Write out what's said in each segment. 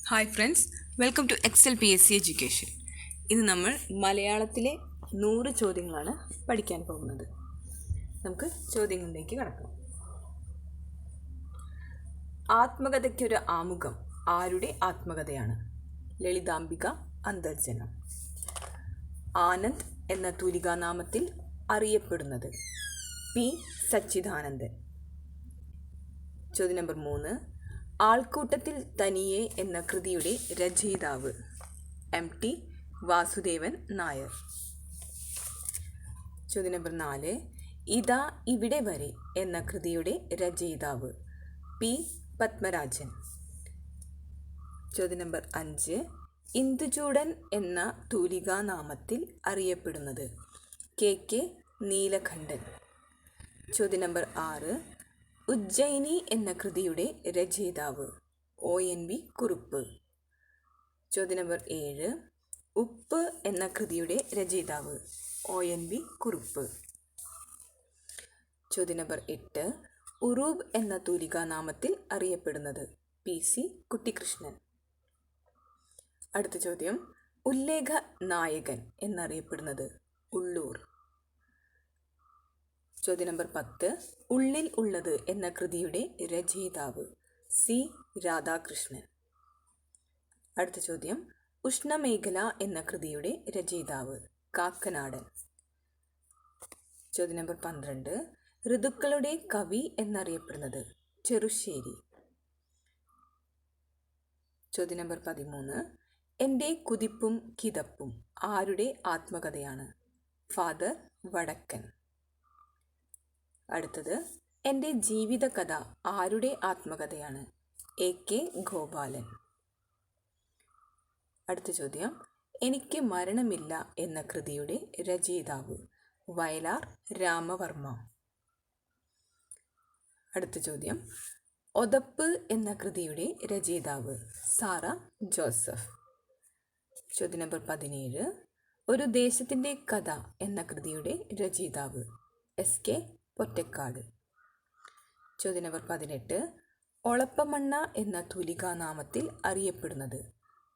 Hi friends, welcome to PSC education. ഇന്ന് നമ്മൾ മലയാളത്തിലെ 100 ചോദ്യങ്ങളാണ് പഠിക്കാൻ പോകുന്നത്. നമുക്ക് ചോദ്യങ്ങളിലേക്ക് കടക്കാം. ആത്മകഥയ്ക്കൊരു ആമുഖം ആരുടെ ആത്മകഥയാണ്? ലളിതാംബിക അന്തർജനം. ആനന്ദ് എന്ന തൂലികാനാമത്തിൽ അറിയപ്പെടുന്നത്? പി സച്ചിദാനന്ദൻ. ചോദ്യം നമ്പർ 3. ആൾക്കൂട്ടത്തിൽ തനിയെ എന്ന കൃതിയുടെ രചയിതാവ്? MT വാസുദേവൻ നായർ. ചോദ്യം നമ്പർ 4. ഇതാ ഇവിടെ വരെ എന്ന കൃതിയുടെ രചയിതാവ്? P പത്മരാജൻ. ചോദ്യം നമ്പർ 5. ഇന്ദുചൂടൻ എന്ന തൂലികാനാമത്തിൽ അറിയപ്പെടുന്നത്? KK നീലകണ്ഠൻ. ചോദ്യം നമ്പർ 6. ഉജ്ജയിനി എന്ന കൃതിയുടെ രചയിതാവ്? ONV കുറുപ്പ്. ചോദ്യം നമ്പർ 7. ഉപ്പ് എന്ന കൃതിയുടെ രചയിതാവ്? ONV കുറുപ്പ്. ചോദ്യം നമ്പർ 8. ഉറൂബ് എന്ന തൂലികാനാമത്തിൽ അറിയപ്പെടുന്നത്? PC കുട്ടിക്കൃഷ്ണൻ. അടുത്ത ചോദ്യം. ഉല്ലേഖ നായകൻ എന്നറിയപ്പെടുന്നത്? ഉള്ളൂർ. ചോദ്യം നമ്പർ 10. ഉള്ളിൽ ഉള്ളത് എന്ന കൃതിയുടെ രചയിതാവ്? C രാധാകൃഷ്ണൻ. അടുത്ത ചോദ്യം. ഉഷ്ണമേഖല എന്ന കൃതിയുടെ രചയിതാവ്? കാക്കനാടൻ. ചോദ്യം നമ്പർ 12. ഋതുക്കളുടെ കവി എന്നറിയപ്പെടുന്നത്? ചെറുശ്ശേരി. ചോദ്യം നമ്പർ 13. എൻ്റെ കുതിപ്പും കിതപ്പും ആരുടെ ആത്മകഥയാണ്? ഫാദർ വടക്കൻ. അടുത്തത്. എൻ്റെ ജീവിതകഥ ആരുടെ ആത്മകഥയാണ്? AK ഗോപാലൻ. അടുത്ത ചോദ്യം. എനിക്ക് മരണമില്ല എന്ന കൃതിയുടെ രചയിതാവ്? വയലാർ രാമവർമ്മ. അടുത്ത ചോദ്യം. ഒതപ്പ് എന്ന കൃതിയുടെ രചയിതാവ്? സാറ ജോസഫ്. ചോദ്യം നമ്പർ 17. ഒരു ദേശത്തിൻ്റെ കഥ എന്ന കൃതിയുടെ രചയിതാവ്? SK പൊറ്റക്കാട്. ചോദ്യം നമ്പർ 18. ഒളപ്പമണ്ണ എന്ന തൂലികാനാമത്തിൽ അറിയപ്പെടുന്നത്?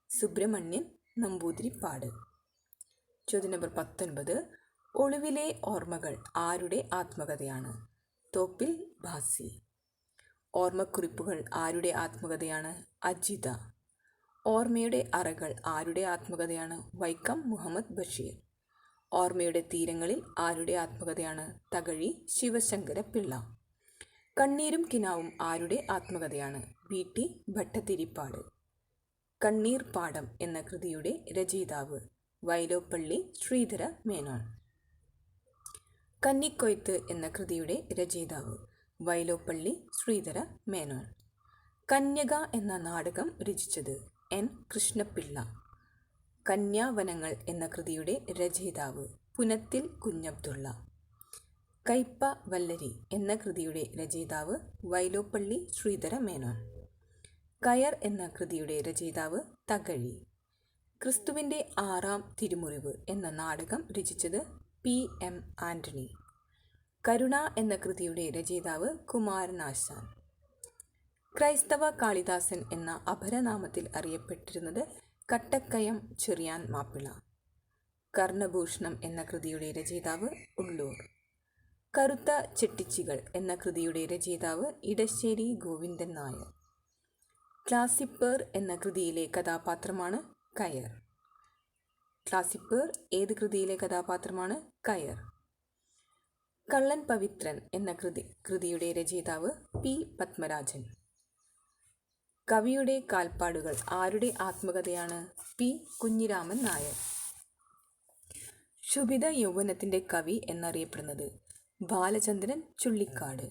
സുബ്രഹ്മണ്യൻ നമ്പൂതിരിപ്പാട്. ചോദ്യം നമ്പർ 19. ഒളിവിലെ ഓർമ്മകൾ ആരുടെ ആത്മകഥയാണ്? തോപ്പിൽ ഭാസി. ഓർമ്മക്കുറിപ്പുകൾ ആരുടെ ആത്മകഥയാണ്? അജിത. ഓർമ്മയുടെ അറകൾ ആരുടെ ആത്മകഥയാണ്? വൈക്കം മുഹമ്മദ് ബഷീർ. ഓർമ്മയുടെ തീരങ്ങളിൽ ആരുടെ ആത്മകഥയാണ്? തകഴി ശിവശങ്കര പിള്ള. കണ്ണീരും കിനാവും ആരുടെ ആത്മകഥയാണ്? BT ഭട്ടതിരിപ്പാട്. കണ്ണീർ പാടം എന്ന കൃതിയുടെ രചയിതാവ്? വൈലോപ്പള്ളി ശ്രീധര മേനോൻ. കന്നിക്കൊയ്ത്ത് എന്ന കൃതിയുടെ രചയിതാവ്? വൈലോപ്പള്ളി ശ്രീധര മേനോൻ. കന്യക എന്ന നാടകം രചിച്ചത്? N കൃഷ്ണപിള്ള. കന്യാവനങ്ങൾ എന്ന കൃതിയുടെ രചയിതാവ്? പുനത്തിൽ കുഞ്ഞബ്ദുള്ള. കയ്പ വല്ലരി എന്ന കൃതിയുടെ രചയിതാവ്? വൈലോപ്പള്ളി ശ്രീധര മേനോൻ. കയർ എന്ന കൃതിയുടെ രചയിതാവ്? തകഴി. ക്രിസ്തുവിൻ്റെ 6-ാം തിരുമുറിവ് എന്ന നാടകം രചിച്ചത്? PM ആൻ്റണി. കരുണ എന്ന കൃതിയുടെ രചയിതാവ്? കുമാരനാശാൻ. ക്രൈസ്തവ കാളിദാസൻ എന്ന അപരനാമത്തിൽ അറിയപ്പെട്ടിരുന്നത്? കട്ടക്കയം ചെറിയാൻ മാപ്പിള. കർണഭൂഷണം എന്ന കൃതിയുടെ രചയിതാവ്? ഉള്ളൂർ. കറുത്ത ചെട്ടിച്ചികൾ എന്ന കൃതിയുടെ രചയിതാവ്? ഇടശ്ശേരി ഗോവിന്ദൻ നായർ. ക്ലാസിപ്പേർ എന്ന കൃതിയിലെ കഥാപാത്രമാണ്? കയർ. ക്ലാസിപ്പേർ ഏത് കൃതിയിലെ കഥാപാത്രമാണ്? കയർ. കള്ളൻ പവിത്രൻ എന്ന കൃതിയുടെ രചയിതാവ്? P പത്മരാജൻ. കവിയുടെ കാൽപ്പാടുകൾ ആരുടെ ആത്മകഥയാണ്? P കുഞ്ഞിരാമൻ നായർ. ശുഭിത യൗവനത്തിൻ്റെ കവി എന്നറിയപ്പെടുന്നത്? ബാലചന്ദ്രൻ ചുള്ളിക്കാട്.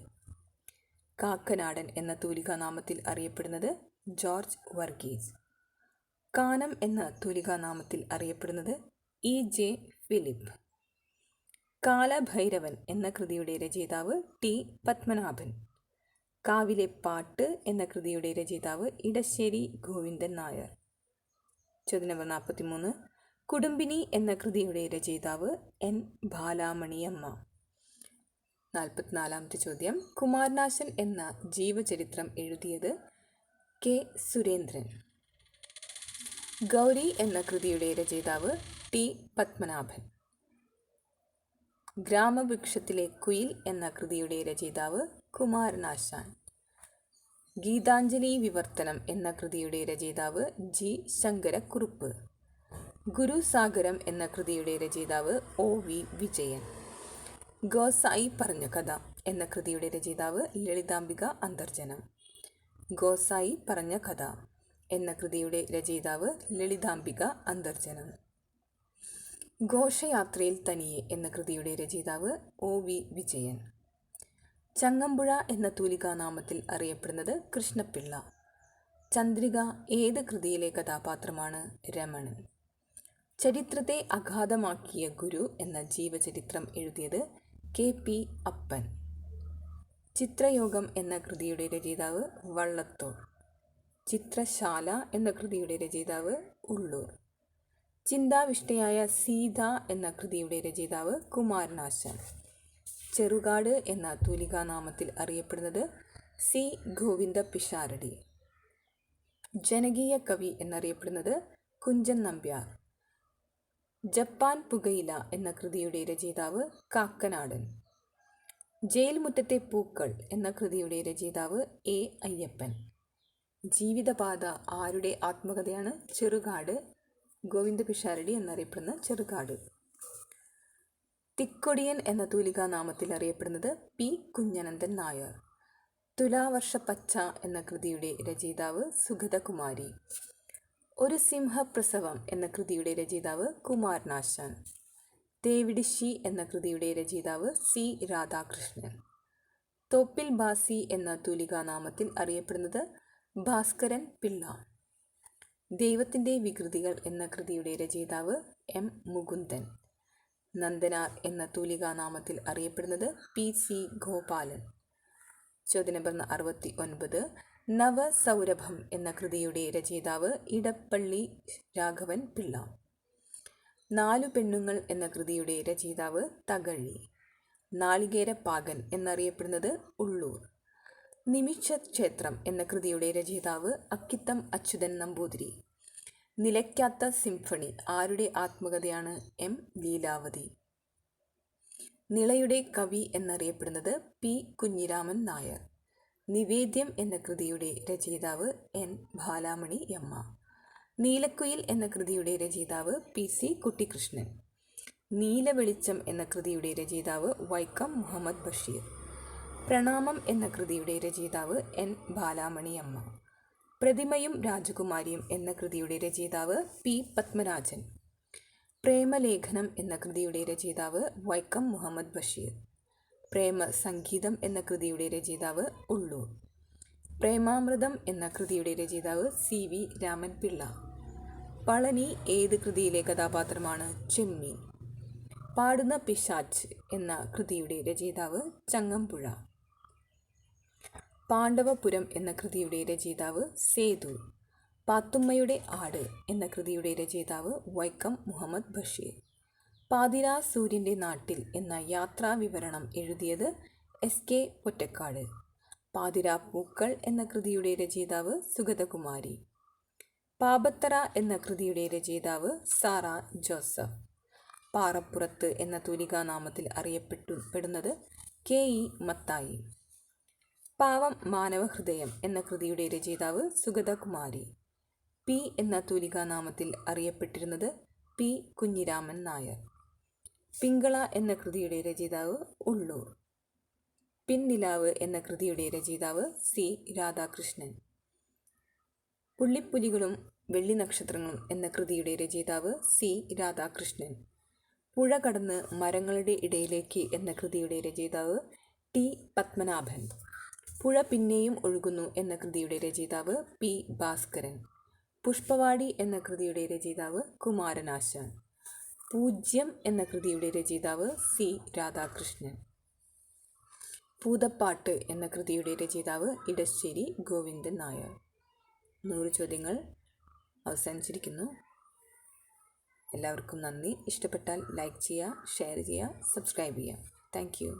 കാക്കനാടൻ എന്ന തൂലികാനാമത്തിൽ അറിയപ്പെടുന്നത്? ജോർജ് വർഗീസ്. കാനം എന്ന തൂലികാനാമത്തിൽ അറിയപ്പെടുന്നത്? EJ Philip. കാലഭൈരവൻ എന്ന കൃതിയുടെ രചയിതാവ്? T പത്മനാഭൻ. കാവിലെ പാട്ട് എന്ന കൃതിയുടെ രചയിതാവ്? ഇടശ്ശേരി ഗോവിന്ദൻ നായർ. ചോദ്യം നമ്പർ 43. കുടുംബിനി എന്ന കൃതിയുടെ രചയിതാവ്? N ബാലാമണിയമ്മ. 44-ാമത്തെ ചോദ്യം. കുമാരനാശൻ എന്ന ജീവചരിത്രം എഴുതിയത്? K സുരേന്ദ്രൻ. ഗൗരി എന്ന കൃതിയുടെ രചയിതാവ് ടി പത്മനാഭൻ. ഗ്രാമവൃക്ഷത്തിലെ കുയിൽ എന്ന കൃതിയുടെ രചയിതാവ് കുമാരനാശാൻ. ഗീതാഞ്ജലി വിവർത്തനം എന്ന കൃതിയുടെ രചയിതാവ് ജി ശങ്കരക്കുറുപ്പ്. ഗുരുസാഗരം എന്ന കൃതിയുടെ രചയിതാവ് ഒ വി വിജയൻ. ഗോസായി പറഞ്ഞ കഥ എന്ന കൃതിയുടെ രചയിതാവ് ലളിതാംബിക അന്തർജനം. ഗോസായി പറഞ്ഞ കഥ എന്ന കൃതിയുടെ രചയിതാവ് ലളിതാംബിക അന്തർജനം. ഘോഷയാത്രയിൽ തനിയെ എന്ന കൃതിയുടെ രചയിതാവ് ഒ വി വിജയൻ. ചങ്ങമ്പുഴ എന്ന തൂലികാനാമത്തിൽ അറിയപ്പെടുന്നത് കൃഷ്ണപിള്ള. ചന്ദ്രിക ഏത് കൃതിയിലെ കഥാപാത്രമാണ്? രമണൻ. ചരിത്രത്തെ അഗാധമാക്കിയ ഗുരു എന്ന ജീവചരിത്രം എഴുതിയത് കെ പി അപ്പൻ. ചിത്രയോഗം എന്ന കൃതിയുടെ രചയിതാവ് വള്ളത്തോൾ. ചിത്രശാല എന്ന കൃതിയുടെ രചയിതാവ് ഉള്ളൂർ. ചിന്താവിഷ്ടയായ സീത എന്ന കൃതിയുടെ രചയിതാവ് കുമാരനാശാൻ. ചെറുകാട് എന്ന തൂലികാനാമത്തിൽ അറിയപ്പെടുന്നത് സി ഗോവിന്ദ പിഷാരടി. ജനകീയ കവി എന്നറിയപ്പെടുന്നത് കുഞ്ചൻ നമ്പ്യാർ. ജപ്പാൻ പുകയില എന്ന കൃതിയുടെ രചയിതാവ് കാക്കനാടൻ. ജയിൽ മുറ്റത്തെ പൂക്കൾ എന്ന കൃതിയുടെ രചയിതാവ് എ അയ്യപ്പൻ. ജീവിതപാത ആരുടെ ആത്മകഥയാണ്? ചെറുകാട്. ഗോവിന്ദ പിഷാരടി എന്നറിയപ്പെടുന്ന ചെറുകാട്. തിക്കൊടിയൻ എന്ന തൂലികാനാമത്തിൽ അറിയപ്പെടുന്നത് പി കുഞ്ഞനന്ദൻ നായർ. തുലാവർഷപ്പച്ച എന്ന കൃതിയുടെ രചയിതാവ് സുഗതകുമാരി. ഒരു സിംഹപ്രസവം എന്ന കൃതിയുടെ രചയിതാവ് കുമാരനാശാൻ. തേവിടിശ്ശി എന്ന കൃതിയുടെ രചയിതാവ് സി രാധാകൃഷ്ണൻ. തോപ്പിൽ ബാസി എന്ന തൂലികാനാമത്തിൽ അറിയപ്പെടുന്നത് ഭാസ്കരൻ പിള്ള. ദൈവത്തിൻ്റെ വികൃതികൾ എന്ന കൃതിയുടെ രചയിതാവ് എം മുകുന്ദൻ. നന്ദനാർ എന്ന തൂലികാനാമത്തിൽ അറിയപ്പെടുന്നത് പി സി ഗോപാലൻ. ചോദ്യം നമ്പർ 69. നവസൗരഭം എന്ന കൃതിയുടെ രചയിതാവ് ഇടപ്പള്ളി രാഘവൻ പിള്ള. നാലു പെണ്ണുങ്ങൾ എന്ന കൃതിയുടെ രചയിതാവ് തകഴി. നാളികേരപ്പാകൻ എന്നറിയപ്പെടുന്നത് ഉള്ളൂർ. നിമിഷക്ഷേത്രം എന്ന കൃതിയുടെ രചയിതാവ് അക്കിത്തം അച്യുതൻ നമ്പൂതിരി. നിലയ്ക്കാത്ത സിംഫണി ആരുടെ ആത്മകഥയാണ്? എം ലീലാവതി. നിളയുടെ കവി എന്നറിയപ്പെടുന്നത് പി കുഞ്ഞിരാമൻ നായർ. നിവേദ്യം എന്ന കൃതിയുടെ രചയിതാവ് എൻ ബാലാമണി അമ്മ. നീലക്കുയിൽ എന്ന കൃതിയുടെ രചയിതാവ് പി സി കുട്ടിക്കൃഷ്ണൻ. നീലവെളിച്ചം എന്ന കൃതിയുടെ രചയിതാവ് വൈക്കം മുഹമ്മദ് ബഷീർ. പ്രണാമം എന്ന കൃതിയുടെ രചയിതാവ് എൻ ബാലാമണി അമ്മ. പ്രതിമയും രാജകുമാരിയും എന്ന കൃതിയുടെ രചയിതാവ് പി പത്മരാജൻ. പ്രേമലേഖനം എന്ന കൃതിയുടെ രചയിതാവ് വൈക്കം മുഹമ്മദ് ബഷീർ. പ്രേമസംഗീതം എന്ന കൃതിയുടെ രചയിതാവ് ഉള്ളൂർ. പ്രേമാമൃതം എന്ന കൃതിയുടെ രചയിതാവ് സി വി രാമൻ പിള്ള. പളനി ഏത് കൃതിയിലെ കഥാപാത്രമാണ്? ചെമ്മീൻ. പാടുന്ന പിശാച്ച് എന്ന കൃതിയുടെ രചയിതാവ് ചങ്ങമ്പുഴ. പാണ്ഡവപുരം എന്ന കൃതിയുടെ രചയിതാവ് സേതു. പാത്തുമ്മയുടെ ആട് എന്ന കൃതിയുടെ രചയിതാവ് വൈക്കം മുഹമ്മദ് ബഷീർ. പാതിരാ സൂര്യൻ്റെ നാട്ടിൽ എന്ന യാത്രാവിവരണം എഴുതിയത് എസ് കെ പൊറ്റക്കാട്. പാതിരാപ്പൂക്കൾ എന്ന കൃതിയുടെ രചയിതാവ് സുഗതകുമാരി. പാപത്തറ എന്ന കൃതിയുടെ രചയിതാവ് സാറ ജോസഫ്. പാറപ്പുറത്ത് എന്ന തൂലികാനാമത്തിൽ അറിയപ്പെടുന്നത് കെ ഇ മത്തായി. പാവം മാനവഹൃദയം എന്ന കൃതിയുടെ രചയിതാവ് സുഗതകുമാരി. പി എന്ന തൂലികാനാമത്തിൽ അറിയപ്പെട്ടിരുന്നത് പി കുഞ്ഞിരാമൻ നായർ. പിങ്കള എന്ന കൃതിയുടെ രചയിതാവ് ഉള്ളൂർ. പിൻനിലാവ് എന്ന കൃതിയുടെ രചയിതാവ് സി രാധാകൃഷ്ണൻ. പുള്ളിപ്പുലികളും വെള്ളി നക്ഷത്രങ്ങളും എന്ന കൃതിയുടെ രചയിതാവ് സി രാധാകൃഷ്ണൻ. പുഴ കടന്ന് മരങ്ങളുടെ ഇടയിലേക്ക് എന്ന കൃതിയുടെ രചയിതാവ് ടി പത്മനാഭൻ. പുഴ പിന്നെയും ഒഴുകുന്നു എന്ന കൃതിയുടെ രചയിതാവ് പി ഭാസ്കരൻ. പുഷ്പവാടി എന്ന കൃതിയുടെ രചയിതാവ് കുമാരനാശാൻ. പൂജ്യം എന്ന കൃതിയുടെ രചയിതാവ് സി രാധാകൃഷ്ണൻ. പൂതപ്പാട്ട് എന്ന കൃതിയുടെ രചയിതാവ് ഇടശ്ശേരി ഗോവിന്ദൻ നായർ. 100 ചോദ്യങ്ങൾ അവസാനിച്ചിരിക്കുന്നു. എല്ലാവർക്കും നന്ദി. ഇഷ്ടപ്പെട്ടാൽ ലൈക്ക് ചെയ്യുക, ഷെയർ ചെയ്യുക, സബ്സ്ക്രൈബ് ചെയ്യുക. Thank you.